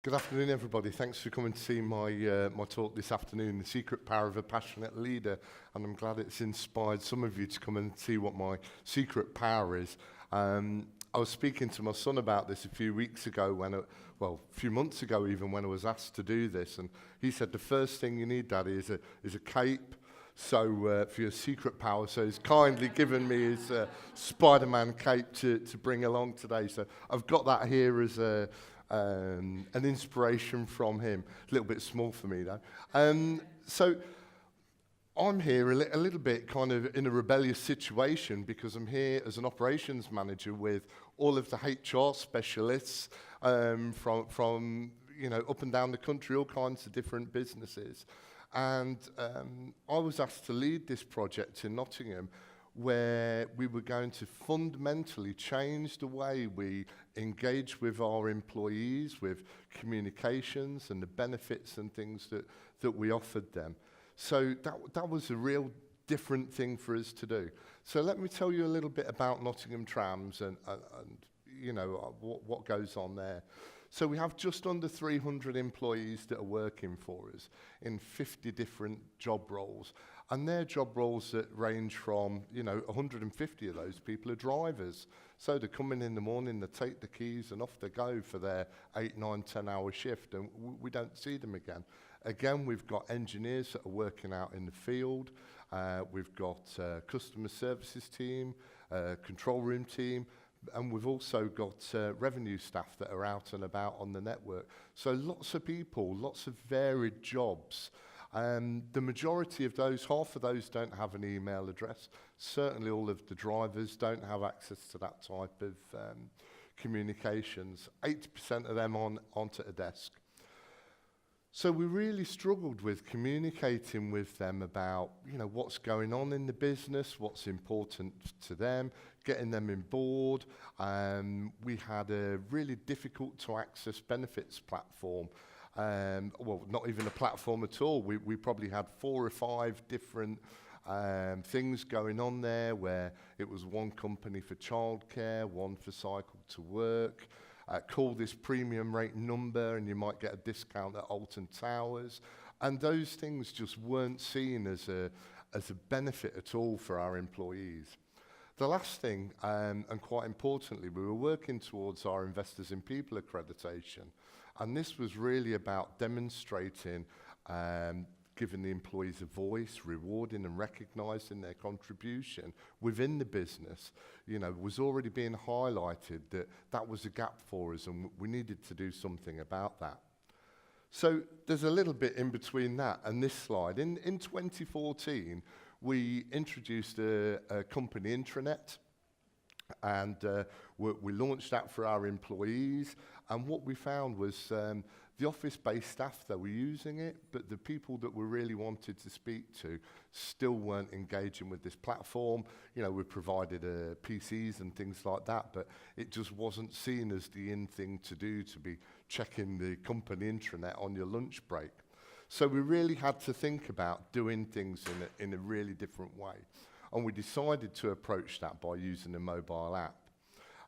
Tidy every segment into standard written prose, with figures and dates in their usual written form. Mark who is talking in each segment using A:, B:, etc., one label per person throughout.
A: Good afternoon, everybody. Thanks for coming to see my talk this afternoon, The Secret Power of a Passionate Leader. And I'm glad it's inspired some of you to come and see what my secret power is. I was speaking to my son about this a few weeks ago, a few months ago even, when I was asked to do this. And he said, the first thing you need, Daddy, is a cape. So for your secret power, so he's kindly given me his Spider-Man cape to bring along today. So I've got that here as an inspiration from him. A little bit small for me though. So I'm here a little bit kind of in a rebellious situation because I'm here as an operations manager with all of the HR specialists from up and down the country, all kinds of different businesses. And I was asked to lead this project in Nottingham where we were going to fundamentally change the way we engage with our employees, with communications and the benefits and things that we offered them. So that was a real different thing for us to do. So let me tell you a little bit about Nottingham Trams and what goes on there. So we have just under 300 employees that are working for us in 50 different job roles. And they're job roles that range from, 150 of those people are drivers. So they come in the morning, they take the keys and off they go for their 8, 9, 10-hour shift, and we don't see them again. Again, we've got engineers that are working out in the field. We've got a customer services team, control room team, and we've also got revenue staff that are out and about on the network. So lots of people, lots of varied jobs. The majority of those, half of those don't have an email address. Certainly all of the drivers don't have access to that type of communications. 80% of them onto a desk. So we really struggled with communicating with them about, what's going on in the business, what's important to them, getting them on board. We had a really difficult to access benefits platform. Not even a platform at all. We probably had 4 or 5 different things going on there where it was one company for childcare, one for cycle to work. Call this premium rate number and you might get a discount at Alton Towers. And those things just weren't seen as a benefit at all for our employees. The last thing, and quite importantly, we were working towards our Investors in People accreditation. And this was really about demonstrating, giving the employees a voice, rewarding and recognising their contribution within the business, was already being highlighted that was a gap for us and we needed to do something about that. So there's a little bit in between that and this slide. In 2014, we introduced a company intranet, and we launched that for our employees. And what we found was the office-based staff that were using it, but the people that we really wanted to speak to still weren't engaging with this platform. We provided PCs and things like that, but it just wasn't seen as the in thing to do, to be checking the company intranet on your lunch break. So we really had to think about doing things in a really different way. And we decided to approach that by using a mobile app,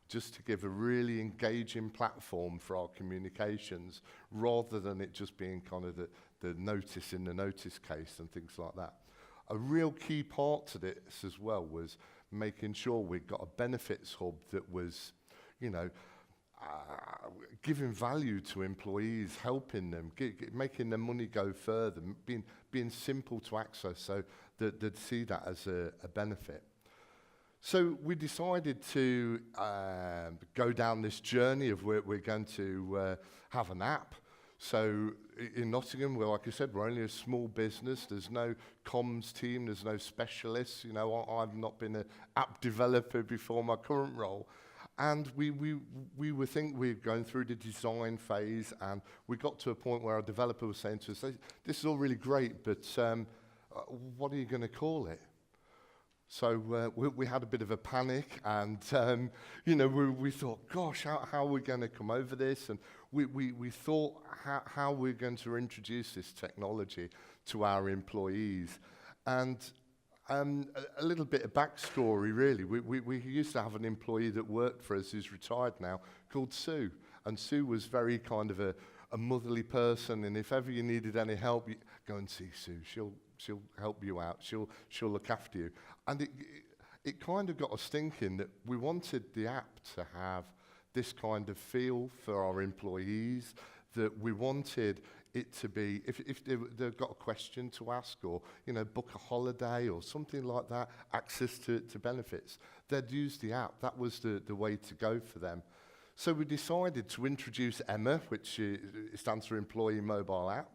A: just to give a really engaging platform for our communications, rather than it just being kind of the notice in the notice case and things like that. A real key part to this as well was making sure we got a benefits hub that was, giving value to employees, helping them, making their money go further, being simple to access so that they'd see that as a benefit. So we decided to go down this journey of where we're going to have an app. So in Nottingham, like I said, we're only a small business. There's no comms team. There's no specialists. I've not been an app developer before my current role. And we were going through the design phase, and we got to a point where our developer was saying to us, this is all really great, but what are you going to call it? So we had a bit of a panic, and we thought, gosh, how are we going to come over this? And we thought how we're going to introduce this technology to our employees. And a little bit of backstory, really. We used to have an employee that worked for us who's retired now, called Sue. And Sue was very kind of a motherly person, and if ever you needed any help, you go and see Sue. She'll help you out. She'll look after you. And it kind of got us thinking that we wanted the app to have this kind of feel for our employees, that we wanted it to be, if they've got a question to ask, or, you know, book a holiday or something like that, access to benefits, they'd use the app. That was the way to go for them. So we decided to introduce Emma, which stands for Employee Mobile App,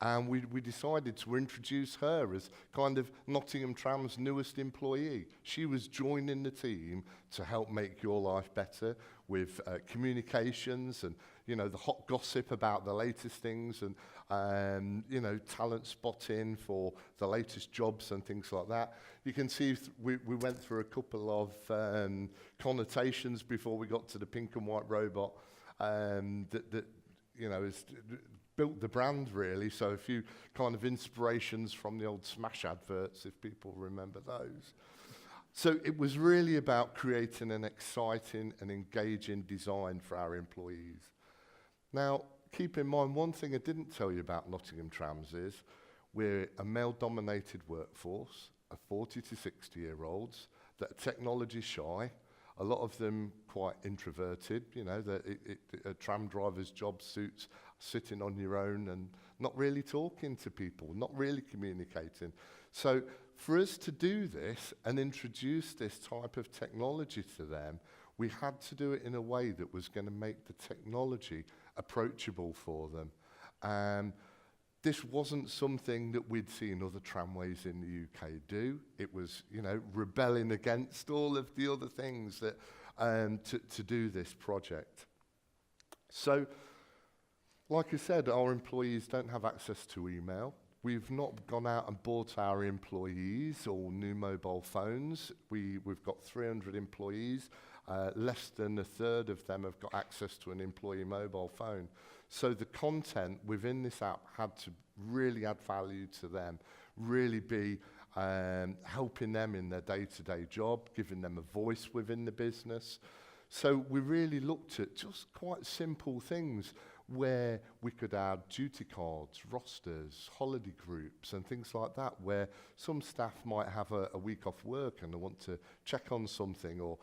A: and we decided to introduce her as kind of Nottingham Trams' newest employee. She was joining the team to help make your life better with communications and, you know, the hot gossip about the latest things, and you know, talent spotting for the latest jobs and things like that. You can see we went through a couple of connotations before we got to the pink and white robot that you know, is built the brand, really. So a few kind of inspirations from the old Smash adverts, if people remember those. So it was really about creating an exciting and engaging design for our employees. Now, keep in mind, one thing I didn't tell you about Nottingham Trams is we're a male-dominated workforce of 40 to 60-year-olds that are technology shy, a lot of them quite introverted. You know, a tram driver's job suits sitting on your own and not really talking to people, not really communicating. So for us to do this and introduce this type of technology to them, we had to do it in a way that was going to make the technology approachable for them. This wasn't something that we'd seen other tramways in the UK do. It was, you know, rebelling against all of the other things that to do this project. So, like I said, our employees don't have access to email. We've not gone out and bought our employees all new mobile phones. We've got 300 employees. Less than a third of them have got access to an employee mobile phone. So the content within this app had to really add value to them, really be helping them in their day-to-day job, giving them a voice within the business. So we really looked at just quite simple things where we could add duty cards, rosters, holiday groups and things like that, where some staff might have a week off work and they want to check on something, or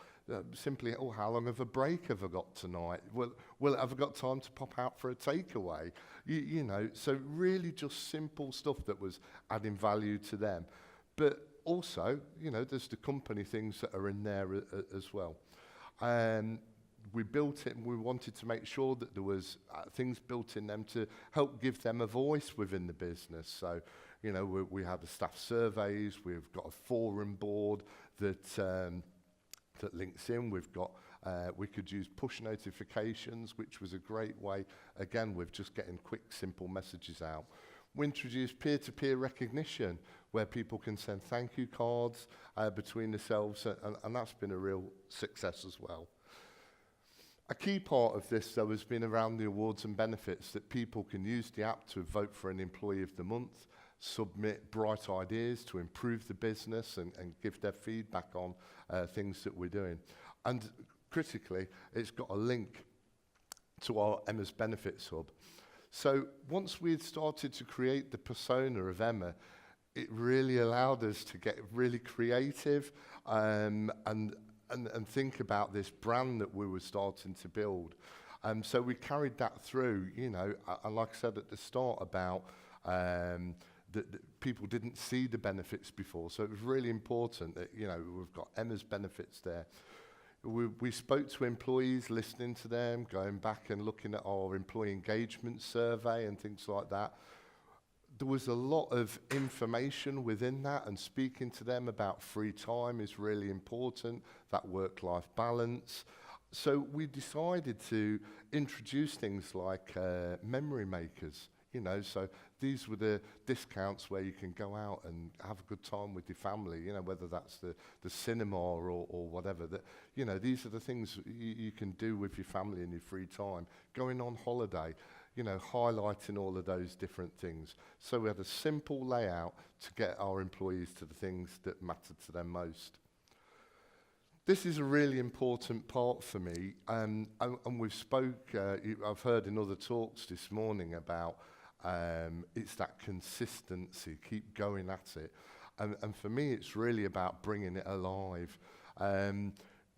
A: simply, oh, how long of a break have I got tonight? Have I got time to pop out for a takeaway? You know, so really just simple stuff that was adding value to them. But also, you know, there's the company things that are in there as well. We built it and we wanted to make sure that there was things built in them to help give them a voice within the business. So, you know, we had the staff surveys, we've got a forum board that links in, we've got, we could use push notifications, which was a great way, again, with just getting quick, simple messages out. We introduced peer-to-peer recognition, where people can send thank you cards between themselves, and that's been a real success as well. A key part of this, though, has been around the awards and benefits, that people can use the app to vote for an Employee of the Month, submit bright ideas to improve the business and give their feedback on things that we're doing. And critically, it's got a link to our Emma's Benefits Hub. So once we had started to create the persona of Emma, it really allowed us to get really creative and think about this brand that we were starting to build. So we carried that through, you know, and like I said at the start about that people didn't see the benefits before. So it was really important that, you know, we've got Emma's Benefits there. We spoke to employees, listening to them, going back and looking at our employee engagement survey and things like that. There was a lot of information within that, and speaking to them about free time is really important, that work-life balance. So we decided to introduce things like memory makers, you know, so these were the discounts where you can go out and have a good time with your family, you know, whether that's the cinema or whatever. That, you know, these are the things you can do with your family in your free time. Going on holiday, you know, highlighting all of those different things. So we had a simple layout to get our employees to the things that mattered to them most. This is a really important part for me, and we've I've heard in other talks this morning about it's that consistency, keep going at it. And for me, it's really about bringing it alive.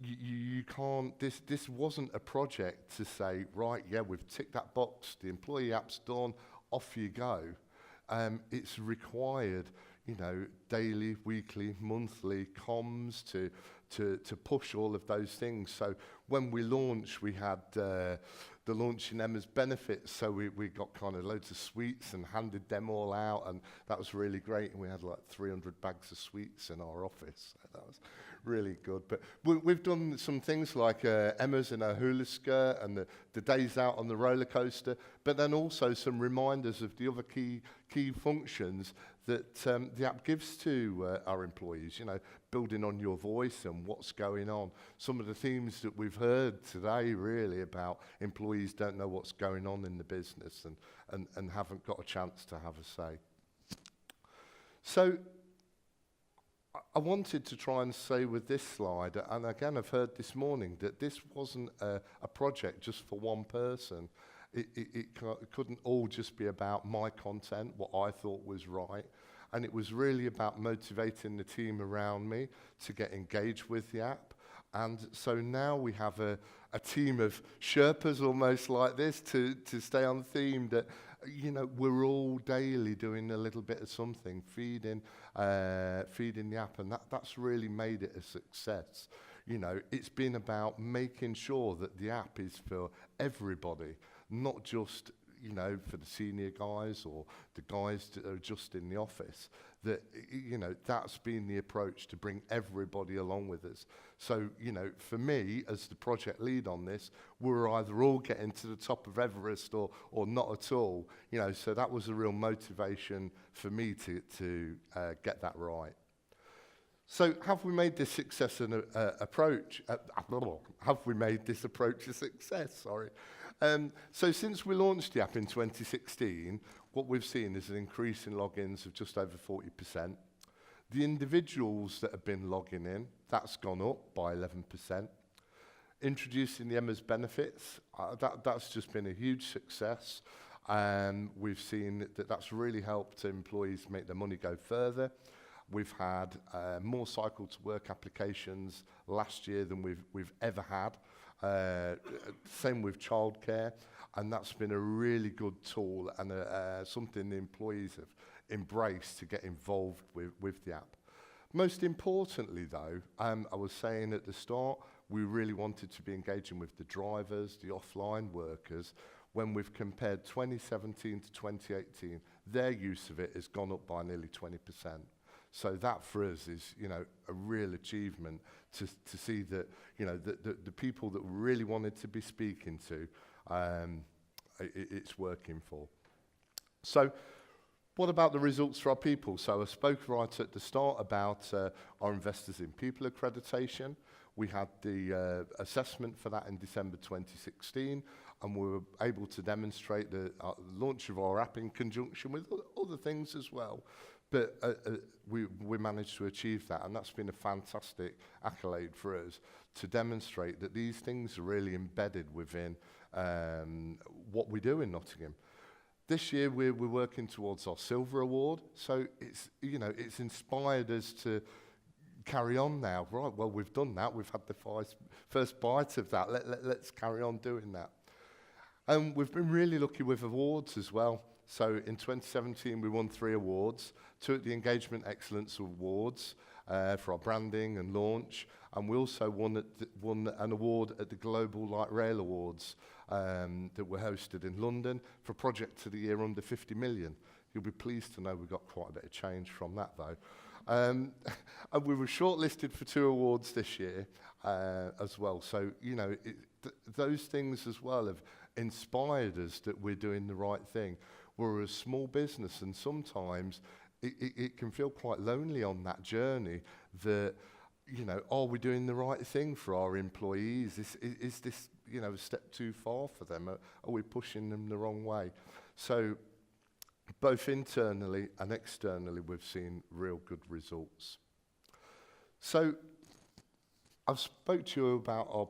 A: You can't, this wasn't a project to say, right, yeah, we've ticked that box, the employee app's done, off you go. It's required, you know, daily, weekly, monthly comms to push all of those things. So when we launched, we had the launch in Emma's benefits, so we got kind of loads of sweets and handed them all out, and that was really great. And we had like 300 bags of sweets in our office. So that was really good. But we've done some things like Emma's in her hula skirt and the days out on the roller coaster, but then also some reminders of the other key functions that the app gives to our employees, you know, building on your voice and what's going on. Some of the themes that we've heard today really about employees don't know what's going on in the business and haven't got a chance to have a say. So I wanted to try and say with this slide, and again I've heard this morning, that this wasn't a project just for one person. It couldn't all just be about my content, what I thought was right. And it was really about motivating the team around me to get engaged with the app. And so now we have a team of Sherpas almost like this to stay on theme, that, you know, we're all daily doing a little bit of something, feeding the app, and that's really made it a success. You know, it's been about making sure that the app is for everybody, not just, you know, for the senior guys or the guys that are just in the office. That, you know, that's been the approach, to bring everybody along with us. So, you know, for me, as the project lead on this, we're either all getting to the top of Everest or not at all. You know, so that was a real motivation for me to get that right. So have we made this success an approach? Have we made this approach a success? Sorry. So since we launched the app in 2016, what we've seen is an increase in logins of just over 40%. The individuals that have been logging in, that's gone up by 11%. Introducing the Emma's benefits, that's just been a huge success. And we've seen that that's really helped employees make their money go further. We've had more cycle to work applications last year than we've ever had. Same with childcare, and that's been a really good tool and something the employees have embraced to get involved with the app. Most importantly though, I was saying at the start, we really wanted to be engaging with the drivers, the offline workers. When we've compared 2017 to 2018, their use of it has gone up by nearly 20%. So that for us is, you know, a real achievement to see that, you know, the people that we really wanted to be speaking to, it's working for. So what about the results for our people? So I spoke right at the start about our Investors in People accreditation. We had the assessment for that in December 2016, and we were able to demonstrate the launch of our app in conjunction with other things as well. But we managed to achieve that, and that's been a fantastic accolade for us to demonstrate that these things are really embedded within what we do in Nottingham. This year we're working towards our Silver Award, so it's, you know, it's inspired us to carry on now. Right, well, we've done that, we've had the first bite of that, let's carry on doing that. And we've been really lucky with awards as well. So in 2017, we won 3 awards, 2 at the Engagement Excellence Awards for our branding and launch, and we also won an award at the Global Light Rail Awards that were hosted in London for Project of the Year under 50 million. You'll be pleased to know we got quite a bit of change from that though. And we were shortlisted for 2 awards this year as well. So, you know, those things as well have inspired us that we're doing the right thing. We're a small business, and sometimes it can feel quite lonely on that journey that, you know, are we doing the right thing for our employees? Is this, you know, a step too far for them? Are we pushing them the wrong way? So both internally and externally, we've seen real good results. So I've spoke to you about our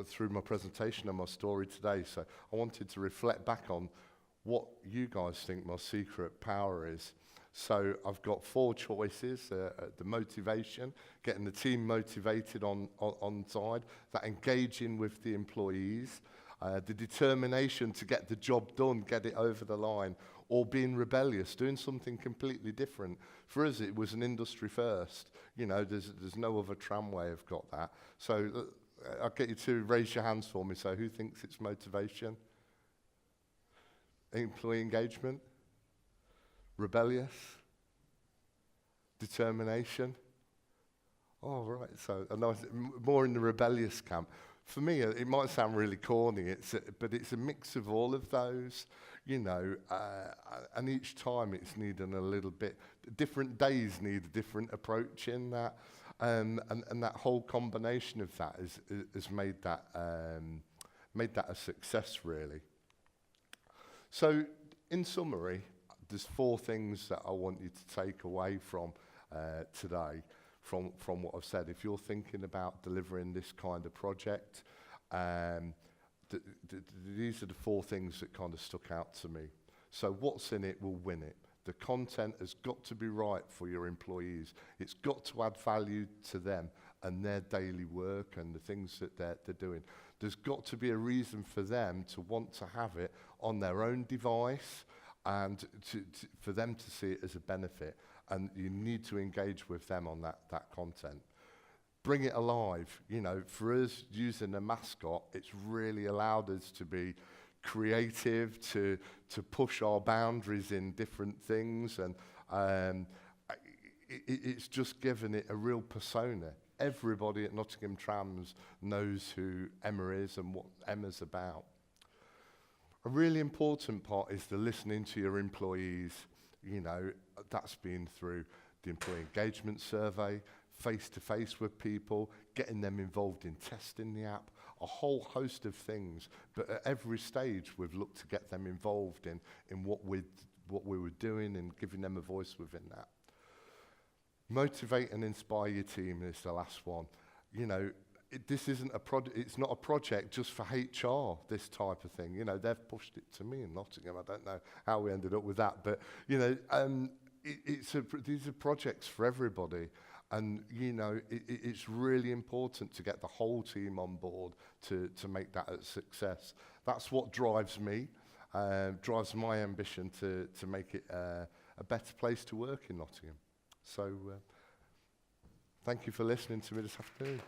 A: through my presentation and my story today, so I wanted to reflect back on what you guys think my secret power is. So I've got 4 choices: the motivation, getting the team motivated on side, that engaging with the employees, the determination to get the job done, get it over the line, or being rebellious, doing something completely different. For us, it was an industry first. You know, there's no other tramway have got that. So I'll get you to raise your hands for me. So who thinks it's motivation? Employee engagement? Rebellious? Determination? Oh, right. So I know it's more in the rebellious camp. For me, it might sound really corny, but it's a mix of all of those, you know, and each time it's needing a little bit. Different days need a different approach in that, and that whole combination of that has made that a success, really. So, in summary, there's 4 things that I want you to take away from today. From what I've said. If you're thinking about delivering this kind of project, these are the 4 things that kind of stuck out to me. So what's in it will win it. The content has got to be right for your employees. It's got to add value to them and their daily work and the things that they're doing. There's got to be a reason for them to want to have it on their own device and for them to see it as a benefit. And you need to engage with them on that content. Bring it alive. You know, for us, using a mascot, it's really allowed us to be creative, to push our boundaries in different things, and it's just given it a real persona. Everybody at Nottingham Trams knows who Emma is and what Emma's about. A really important part is the listening to your employees. You know, that's been through the employee engagement survey, face-to-face with people, getting them involved in testing the app, a whole host of things. But at every stage, we've looked to get them involved in what we were doing and giving them a voice within that. Motivate and inspire your team is the last one. You know, this isn't it's not a project just for HR, this type of thing. You know, they've pushed it to me in Nottingham. I don't know how we ended up with that, but, you know, these are projects for everybody. And, you know, it's really important to get the whole team on board to make that a success. That's what drives me, drives my ambition to make it a better place to work in Nottingham. So, thank you for listening to me this afternoon.